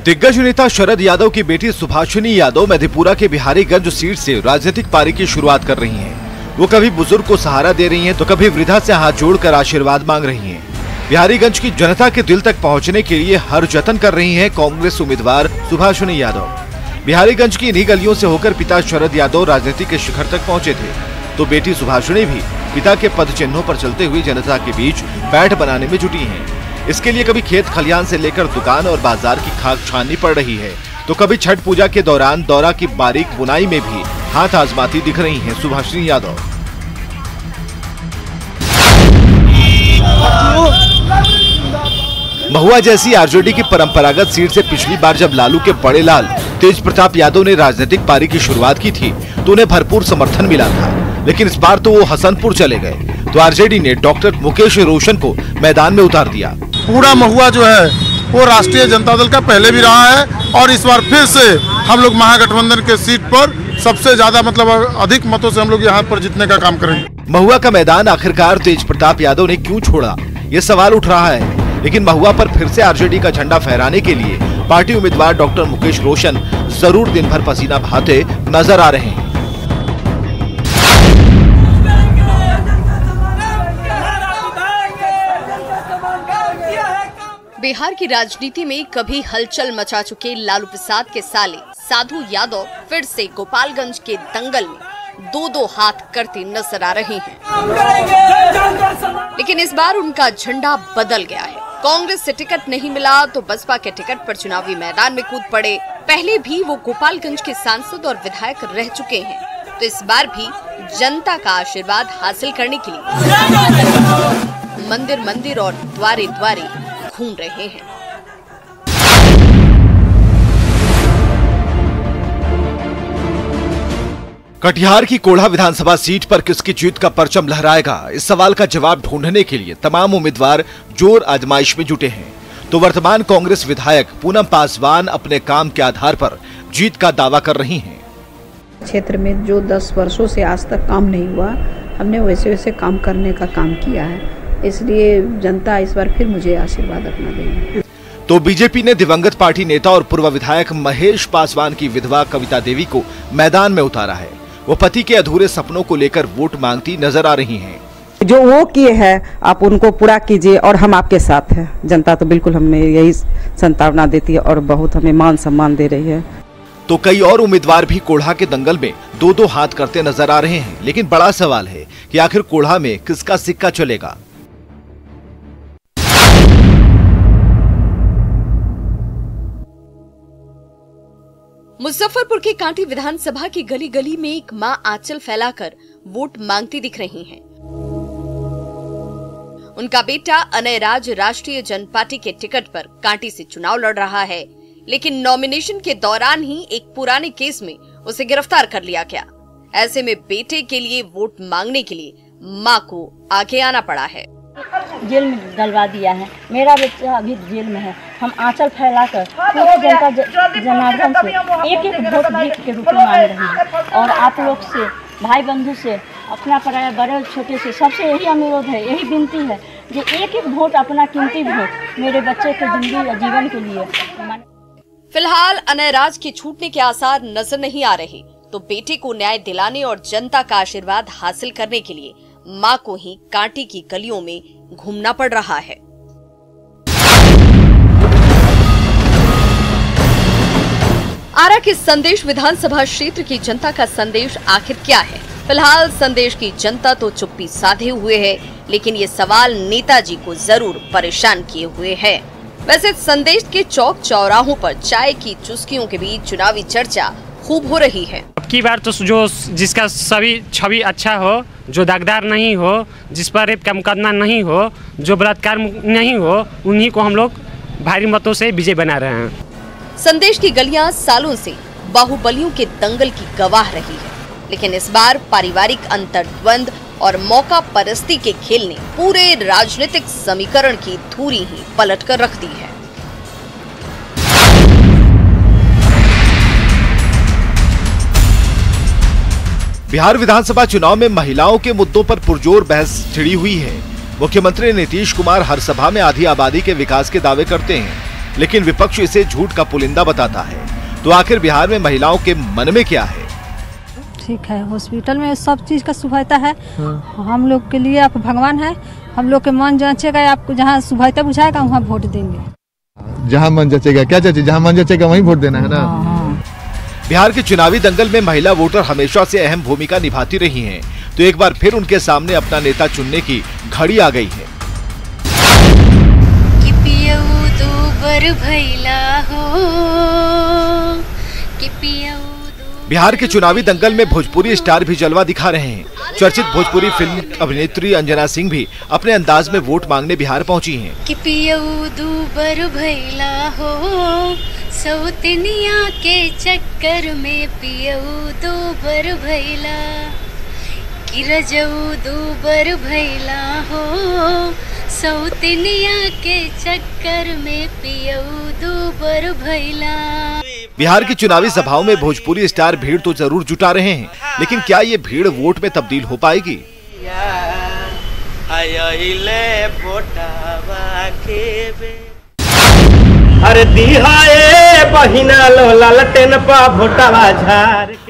दिग्गज नेता शरद यादव की बेटी सुभाषिनी यादव मधेपुरा के बिहारीगंज सीट से राजनीतिक पारी की शुरुआत कर रही हैं। वो कभी बुजुर्ग को सहारा दे रही हैं तो कभी वृद्धा से हाथ जोड़कर आशीर्वाद मांग रही हैं। बिहारीगंज की जनता के दिल तक पहुंचने के लिए हर जतन कर रही हैं कांग्रेस उम्मीदवार सुभाषिनी यादव। बिहारीगंज की इन्हीं गलियों से होकर पिता शरद यादव राजनीति के शिखर तक पहुंचे थे, तो बेटी सुभाषिनी भी पिता के पद चिन्हों पर चलते हुए जनता के बीच पैठ बनाने में जुटी हैं। इसके लिए कभी खेत खलियान से लेकर दुकान और बाजार की खाक छाननी पड़ रही है, तो कभी छठ पूजा के दौरान दौरा की बारीक बुनाई में भी हाथ आजमाती दिख रही हैं सुभाषिनी यादव। महुआ जैसी आरजेडी की परंपरागत सीट से पिछली बार जब लालू के बड़े लाल तेज प्रताप यादव ने राजनीतिक पारी की शुरुआत की थी तो उन्हें भरपूर समर्थन मिला था, लेकिन इस बार तो वो हसनपुर चले गए तो आरजेडी ने डॉक्टर मुकेश रोशन को मैदान में उतार दिया। पूरा महुआ जो है वो राष्ट्रीय जनता दल का पहले भी रहा है और इस बार फिर से हम लोग महागठबंधन के सीट पर सबसे ज्यादा अधिक मतों से हम लोग यहाँ पर जीतने का काम करेंगे। महुआ का मैदान आखिरकार तेज प्रताप यादव ने क्यों छोड़ा, ये सवाल उठ रहा है, लेकिन महुआ पर फिर से आरजेडी का झंडा फहराने के लिए पार्टी उम्मीदवार डॉक्टर मुकेश रोशन जरूर दिन भर पसीना बहाते नजर आ रहे हैं। बिहार की राजनीति में कभी हलचल मचा चुके लालू प्रसाद के साले साधु यादव फिर से गोपालगंज के दंगल में दो हाथ करते नजर आ रहे हैं, लेकिन इस बार उनका झंडा बदल गया है। कांग्रेस से टिकट नहीं मिला तो बसपा के टिकट पर चुनावी मैदान में कूद पड़े। पहले भी वो गोपालगंज के सांसद और विधायक रह चुके हैं, तो इस बार भी जनता का आशीर्वाद हासिल करने के लिए मंदिर मंदिर और द्वारे द्वारे घूम रहे हैं। कटिहार की कोढ़ा विधानसभा सीट पर किसकी जीत का परचम लहराएगा, इस सवाल का जवाब ढूंढने के लिए तमाम उम्मीदवार जोर आजमाइश में जुटे हैं। तो वर्तमान कांग्रेस विधायक पूनम पासवान अपने काम के आधार पर जीत का दावा कर रही हैं। क्षेत्र में जो 10 वर्षों से आज तक काम नहीं हुआ, हमने वैसे वैसे काम करने का काम किया है, इसलिए जनता इस बार फिर मुझे आशीर्वाद अपना देगी। तो बीजेपी ने दिवंगत पार्टी नेता और पूर्व विधायक महेश पासवान की विधवा कविता देवी को मैदान में उतारा है। वो पति के अधूरे सपनों को लेकर वोट मांगती नजर आ रही हैं। जो वो किए हैं आप उनको पूरा कीजिए और हम आपके साथ हैं। जनता तो बिल्कुल हमें यही संतावना देती है और बहुत हमें मान सम्मान दे रही है। तो कई और उम्मीदवार भी कोढ़ा के दंगल में दो हाथ करते नजर आ रहे हैं, लेकिन बड़ा सवाल है कि आखिर कोढ़ा में किसका सिक्का चलेगा। मुजफ्फरपुर के कांटी विधानसभा की गली गली में एक मां आंचल फैलाकर वोट मांगती दिख रही हैं। उनका बेटा अनयराज राष्ट्रीय जनता पार्टी के टिकट पर कांटी से चुनाव लड़ रहा है, लेकिन नॉमिनेशन के दौरान ही एक पुराने केस में उसे गिरफ्तार कर लिया गया। ऐसे में बेटे के लिए वोट मांगने के लिए मां को आगे आना पड़ा है। जेल में डलवा दिया है, मेरा बच्चा अभी जेल में है। हम आंचल फैलाकर पूरे जनता जनार्दन से एक वोट भीख के रूप में मांग रहे हैं और आप लोग से, भाई बंधु से, अपना पराया बड़े छोटे से सबसे यही अनुरोध है, यही विनती है कि एक वोट, अपना कीमती वोट मेरे बच्चे के जिंदगी या जीवन के लिए। फिलहाल अनयराज के छूटने के आसार नजर नहीं आ रहे, तो बेटे को न्याय दिलाने और जनता का आशीर्वाद हासिल करने के लिए मां को ही कांटी की गलियों में घूमना पड़ रहा है। आरा के संदेश विधानसभा क्षेत्र की जनता का संदेश आखिर क्या है? फिलहाल संदेश की जनता तो चुप्पी साधे हुए है, लेकिन ये सवाल नेताजी को जरूर परेशान किए हुए है। वैसे संदेश के चौक चौराहों पर चाय की चुस्कियों के बीच चुनावी चर्चा खूब हो रही है। अब की बार तो जो जिसका सभी छवि अच्छा हो, जो दागदार नहीं हो, जिस पर रेप का मुकदमा नहीं हो, जो बलात्कार नहीं हो, उन्हीं को हम लोग भारी मतों से विजय बना रहे हैं। संदेश की गलियां सालों से बाहुबलियों के दंगल की गवाह रही है, लेकिन इस बार पारिवारिक अंतर्द्वंद और मौका परस्ती के खेल ने पूरे राजनीतिक समीकरण की धूरी ही पलट कर रख दी है। बिहार विधानसभा चुनाव में महिलाओं के मुद्दों पर पुरजोर बहस छिड़ी हुई है। मुख्यमंत्री नीतीश कुमार हर सभा में आधी आबादी के विकास के दावे करते हैं, लेकिन विपक्ष इसे झूठ का पुलिंदा बताता है। तो आखिर बिहार में महिलाओं के मन में क्या है? ठीक है, हॉस्पिटल में सब चीज का सुविधा है। हम लोग के लिए आप भगवान है। हम लोग के मन जांचेगा, आपको जहाँ सुविधा बुझाएगा वहाँ वोट देंगे। जहाँ मन जचेगा, क्या चाची, जहाँ मन जचेगा वहीं वोट देना है ना। बिहार के चुनावी दंगल में महिला वोटर हमेशा से अहम भूमिका निभाती रही हैं, तो एक बार फिर उनके सामने अपना नेता चुनने की घड़ी आ गई है। बिहार के चुनावी दंगल में भोजपुरी स्टार भी जलवा दिखा रहे हैं। चर्चित भोजपुरी फिल्म अभिनेत्री अंजना सिंह भी अपने अंदाज में वोट मांगने बिहार पहुंची हैं। कि पियऊ दूबर भैला हो, सौतनिया के चक्कर में पियऊ दूबर भैला, कि रजऊ दूबर भैला हो, सौतनिया के चक्कर में पियऊ दूबर भैला। बिहार की चुनावी सभाओं में भोजपुरी स्टार भीड़ तो जरूर जुटा रहे हैं, लेकिन क्या ये भीड़ वोट में तब्दील हो पाएगी?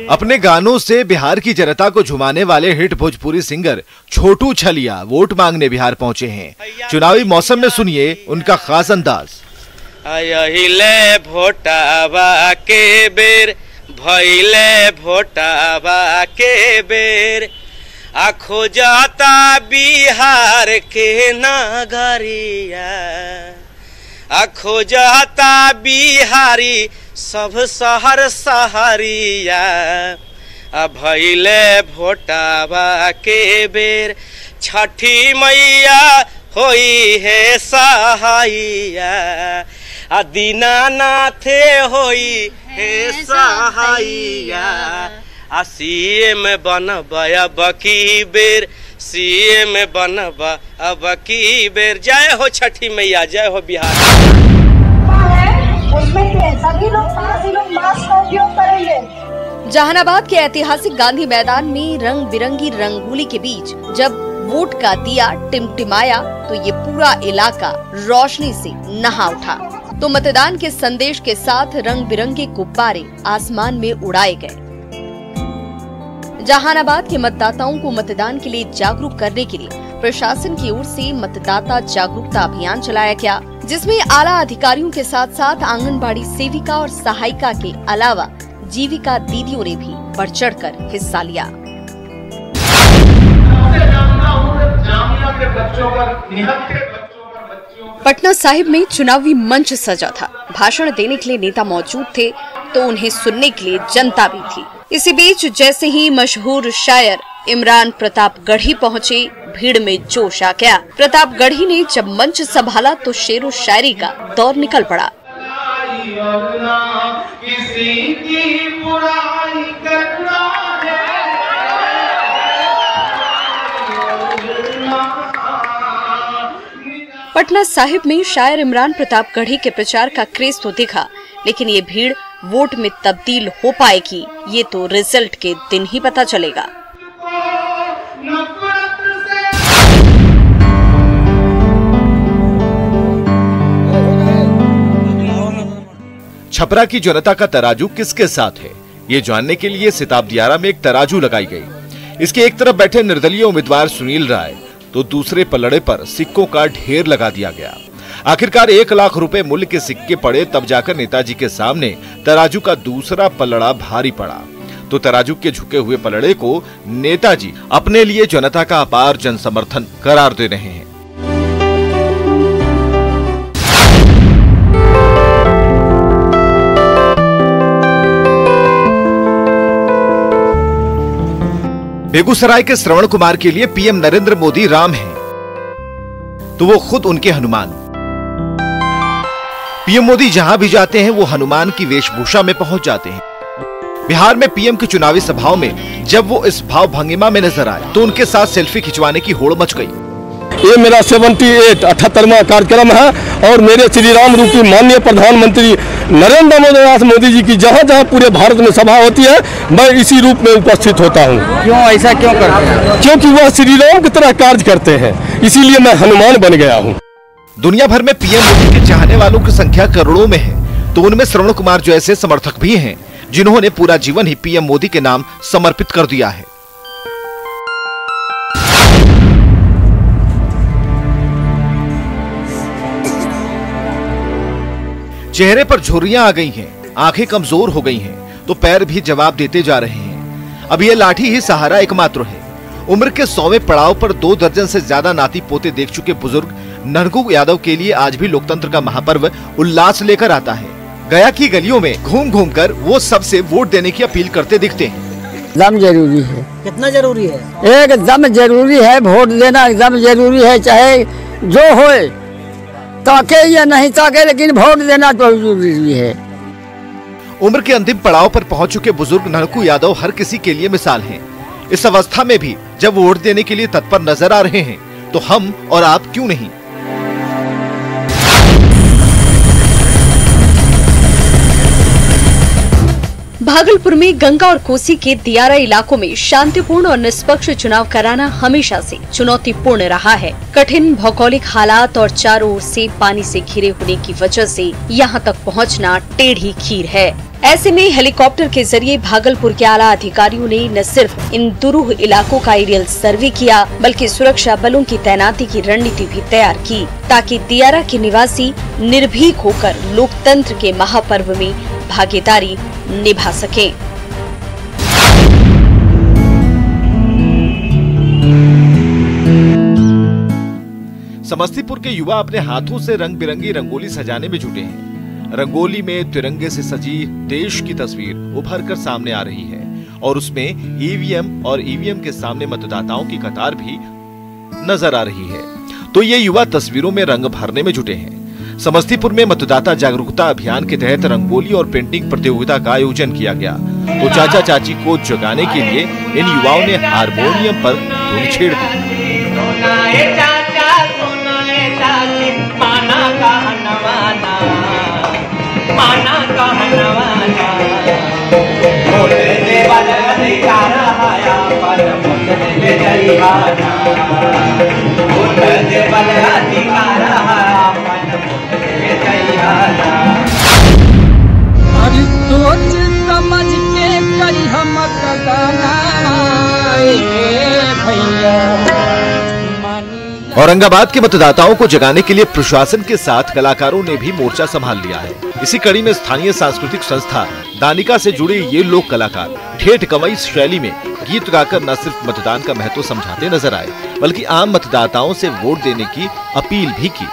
अपने गानों से बिहार की जनता को झुमाने वाले हिट भोजपुरी सिंगर छोटू छलिया वोट मांगने बिहार पहुंचे हैं। चुनावी मौसम में सुनिए उनका खास अंदाज। आयहिले भोटावा के बेर, भइले भोटावा के बेर, आखो जाता बिहार के नगरिया, आखो जाता बिहारी सब शहर शहरिया, भइले भोटावा के बेर, छठी मैया होई है सहाइया, दीनानाथे होई हे सहाइया, सीएम बनब अब की बेर, सीएम बनब अब की बेर। जय हो छठी मैया, जय हो बिहार। सभी लोग मास्क का उपयोग करेंगे। जहानाबाद के ऐतिहासिक गांधी मैदान में रंग बिरंगी रंगोली के बीच जब वोट का दिया टिमटिमाया तो ये पूरा इलाका रोशनी से नहा उठा। तो मतदान के संदेश के साथ रंग बिरंगे गुब्बारे आसमान में उड़ाए गए। जहानाबाद के मतदाताओं को मतदान के लिए जागरूक करने के लिए प्रशासन की ओर से मतदाता जागरूकता अभियान चलाया गया, जिसमें आला अधिकारियों के साथ साथ आंगनबाड़ी सेविका और सहायिका के अलावा जीविका दीदियों ने भी बढ़ चढ़कर हिस्सा लिया। पटना साहिब में चुनावी मंच सजा था। भाषण देने के लिए नेता मौजूद थे तो उन्हें सुनने के लिए जनता भी थी। इसी बीच जैसे ही मशहूर शायर इमरान प्रतापगढ़ी पहुंचे, भीड़ में जोश आ गया। प्रतापगढ़ी ने जब मंच संभाला तो शेरो शायरी का दौर निकल पड़ा। पटना साहिब में शायर इमरान प्रतापगढ़ी के प्रचार का क्रेज तो दिखा, लेकिन ये भीड़ वोट में तब्दील हो पाएगी ये तो रिजल्ट के दिन ही पता चलेगा। छपरा की जनता का तराजू किसके साथ है, ये जानने के लिए सिताब दियारा में एक तराजू लगाई गई। इसके एक तरफ बैठे निर्दलीय उम्मीदवार सुनील राय तो दूसरे पलड़े पर सिक्कों का ढेर लगा दिया गया। आखिरकार 1 लाख रुपए मूल्य के सिक्के पड़े, तब जाकर नेताजी के सामने तराजू का दूसरा पलड़ा भारी पड़ा। तो तराजू के झुके हुए पलड़े को नेताजी अपने लिए जनता का अपार जन समर्थन करार दे रहे हैं। बेगूसराय के श्रवण कुमार के लिए पीएम नरेंद्र मोदी राम हैं, तो वो खुद उनके हनुमान। पीएम मोदी जहां भी जाते हैं वो हनुमान की वेशभूषा में पहुंच जाते हैं। बिहार में पीएम की चुनावी सभाओं में जब वो इस भाव भंगिमा में नजर आए तो उनके साथ सेल्फी खिंचवाने की होड़ मच गई। ये मेरा 78वां कार्यक्रम है और मेरे श्री राम रूपी माननीय प्रधानमंत्री नरेंद्र मोदी जी की जहाँ जहाँ पूरे भारत में सभा होती है मैं इसी रूप में उपस्थित होता हूँ। क्यों ऐसा क्यों करते हैं? क्योंकि वह श्री राम की तरह कार्य करते हैं, इसीलिए मैं हनुमान बन गया हूँ। दुनिया भर में पीएम मोदी के चाहने वालों की संख्या करोड़ों में है, तो उनमें श्रवण कुमार जैसे समर्थक भी हैं, जिन्होंने पूरा जीवन ही पीएम मोदी के नाम समर्पित कर दिया है। चेहरे पर झुर्रियां आ गई हैं, आंखें कमजोर हो गई हैं, तो पैर भी जवाब देते जा रहे हैं। अब ये लाठी ही सहारा एकमात्र है। उम्र के 100वें पड़ाव पर 2 दर्जन से ज्यादा नाती पोते देख चुके बुजुर्ग नरगू यादव के लिए आज भी लोकतंत्र का महापर्व उल्लास लेकर आता है। गया की गलियों में घूम घूम कर वो सबसे वोट देने की अपील करते दिखते हैं। एकदम जरूरी है। कितना जरूरी है? एकदम जरूरी है, वोट देना एकदम जरूरी है, चाहे जो होए, ताके या नहीं ताके, लेकिन वोट देना तो जरूरी है। उम्र के अंतिम पड़ाव पर पहुंच चुके बुजुर्ग नरगू यादव हर किसी के लिए मिसाल हैं। इस अवस्था में भी जब वोट देने के लिए तत्पर नजर आ रहे हैं, तो हम और आप क्यों नहीं। भागलपुर में गंगा और कोसी के दियारा इलाकों में शांतिपूर्ण और निष्पक्ष चुनाव कराना हमेशा से चुनौतीपूर्ण रहा है। कठिन भौगोलिक हालात और चारों ओर से पानी से घिरे होने की वजह से यहां तक पहुंचना टेढ़ी खीर है। ऐसे में हेलीकॉप्टर के जरिए भागलपुर के आला अधिकारियों ने न सिर्फ इन दुरूह इलाकों का एरियल सर्वे किया, बल्कि सुरक्षा बलों की तैनाती की रणनीति भी तैयार की, ताकि दियारा के निवासी निर्भीक होकर लोकतंत्र के महापर्व में भागीदारी निभा सकें। समस्तीपुर के युवा अपने हाथों से रंग बिरंगी रंगोली सजाने में जुटे हैं। रंगोली में तिरंगे से सजी देश की तस्वीर उभर कर सामने आ रही है और उसमें ईवीएम और ईवीएम के सामने मतदाताओं की कतार भी नजर आ रही है। तो ये युवा तस्वीरों में रंग भरने में जुटे हैं। समस्तीपुर में मतदाता जागरूकता अभियान के तहत रंगोली और पेंटिंग प्रतियोगिता का आयोजन किया गया। तो चाचा चाची को जगाने के लिए इन युवाओं ने हारमोनियम पर धुन छेड़ दी। समझ के करी हम औरंगाबाद के मतदाताओं को जगाने के लिए प्रशासन के साथ कलाकारों ने भी मोर्चा संभाल लिया है। इसी कड़ी में स्थानीय सांस्कृतिक संस्था दानिका से जुड़े ये लोक कलाकार ठेठ कवई शैली में गीत गाकर न सिर्फ मतदान का महत्व समझाते नजर आए, बल्कि आम मतदाताओं से वोट देने की अपील भी की।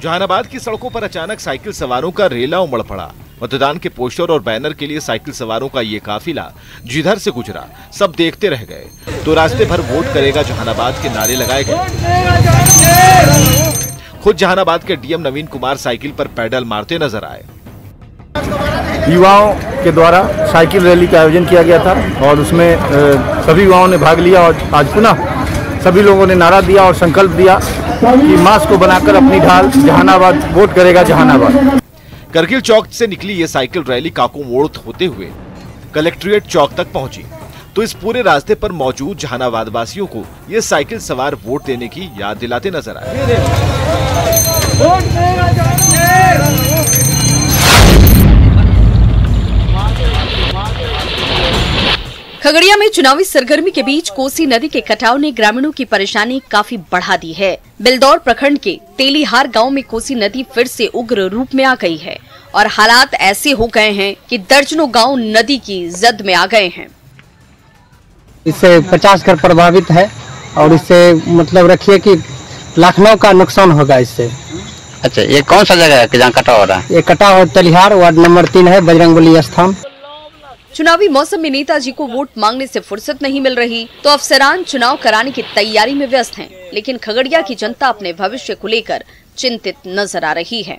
जहानाबाद की सड़कों पर अचानक साइकिल सवारों का रेला उमड़ पड़ा। मतदान के पोस्टर और बैनर के लिए साइकिल सवारों का ये काफिला जिधर से गुजरा सब देखते रह गए। तो रास्ते भर वोट करेगा जहानाबाद के नारे लगाए गए। खुद जहानाबाद के डीएम नवीन कुमार साइकिल पर पैडल मारते नजर आए। युवाओं के द्वारा साइकिल रैली का आयोजन किया गया था और उसमें सभी युवाओं ने भाग लिया और आज पुनः सभी लोगों ने नारा दिया और संकल्प दिया कि मास्क को बनाकर अपनी ढाल जहानाबाद, वोट करेगा जहानाबाद। करगिल चौक से निकली ये साइकिल रैली काको मोड़ होते हुए कलेक्ट्रेट चौक तक पहुंची। तो इस पूरे रास्ते पर मौजूद जहानाबाद वासियों को ये साइकिल सवार वोट देने की याद दिलाते नजर आए। खगड़िया में चुनावी सरगर्मी के बीच कोसी नदी के कटाव ने ग्रामीणों की परेशानी काफी बढ़ा दी है। बिलदौर प्रखंड के तेलीहार गांव में कोसी नदी फिर से उग्र रूप में आ गई है और हालात ऐसे हो गए हैं कि दर्जनों गांव नदी की जद में आ गए हैं। इससे 50 घर प्रभावित है और इससे मतलब रखिए कि लाखों का नुकसान होगा इससे। अच्छा, ये कौन सा जगह है जहाँ कटाव हो रहा है? ये कटाव तेलीहार वार्ड नंबर 3 है, बजरंगबली स्थान। चुनावी मौसम में नेताजी को वोट मांगने से फुर्सत नहीं मिल रही तो अफसरान चुनाव कराने की तैयारी में व्यस्त हैं। लेकिन खगड़िया की जनता अपने भविष्य को लेकर चिंतित नजर आ रही है।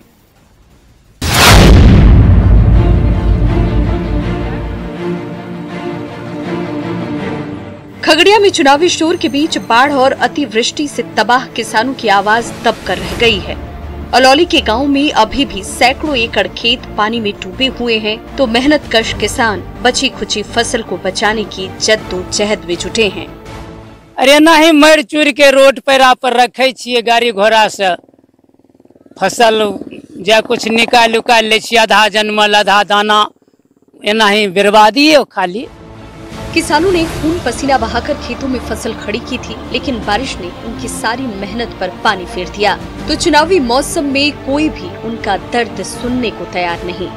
खगड़िया में चुनावी शोर के बीच बाढ़ और अतिवृष्टि से तबाह किसानों की आवाज दब कर रह गई है। अलौली के गांव में अभी भी सैकड़ों एकड़ खेत पानी में डूबे हुए हैं तो मेहनतकश किसान बची खुची फसल को बचाने की जद्दोजहद में जुटे हैं। अरे नहीं मर चूर के रोड पर रखे छिए गाड़ी घोड़ा से फसल जा कुछ निकाल उकाल ले छिए, आधा जनमल आधा दाना, एना ही बर्बादी है खाली। किसानों ने खून पसीना बहाकर खेतों में फसल खड़ी की थी, लेकिन बारिश ने उनकी सारी मेहनत पर पानी फेर दिया। तो चुनावी मौसम में कोई भी उनका दर्द सुनने को तैयार नहीं।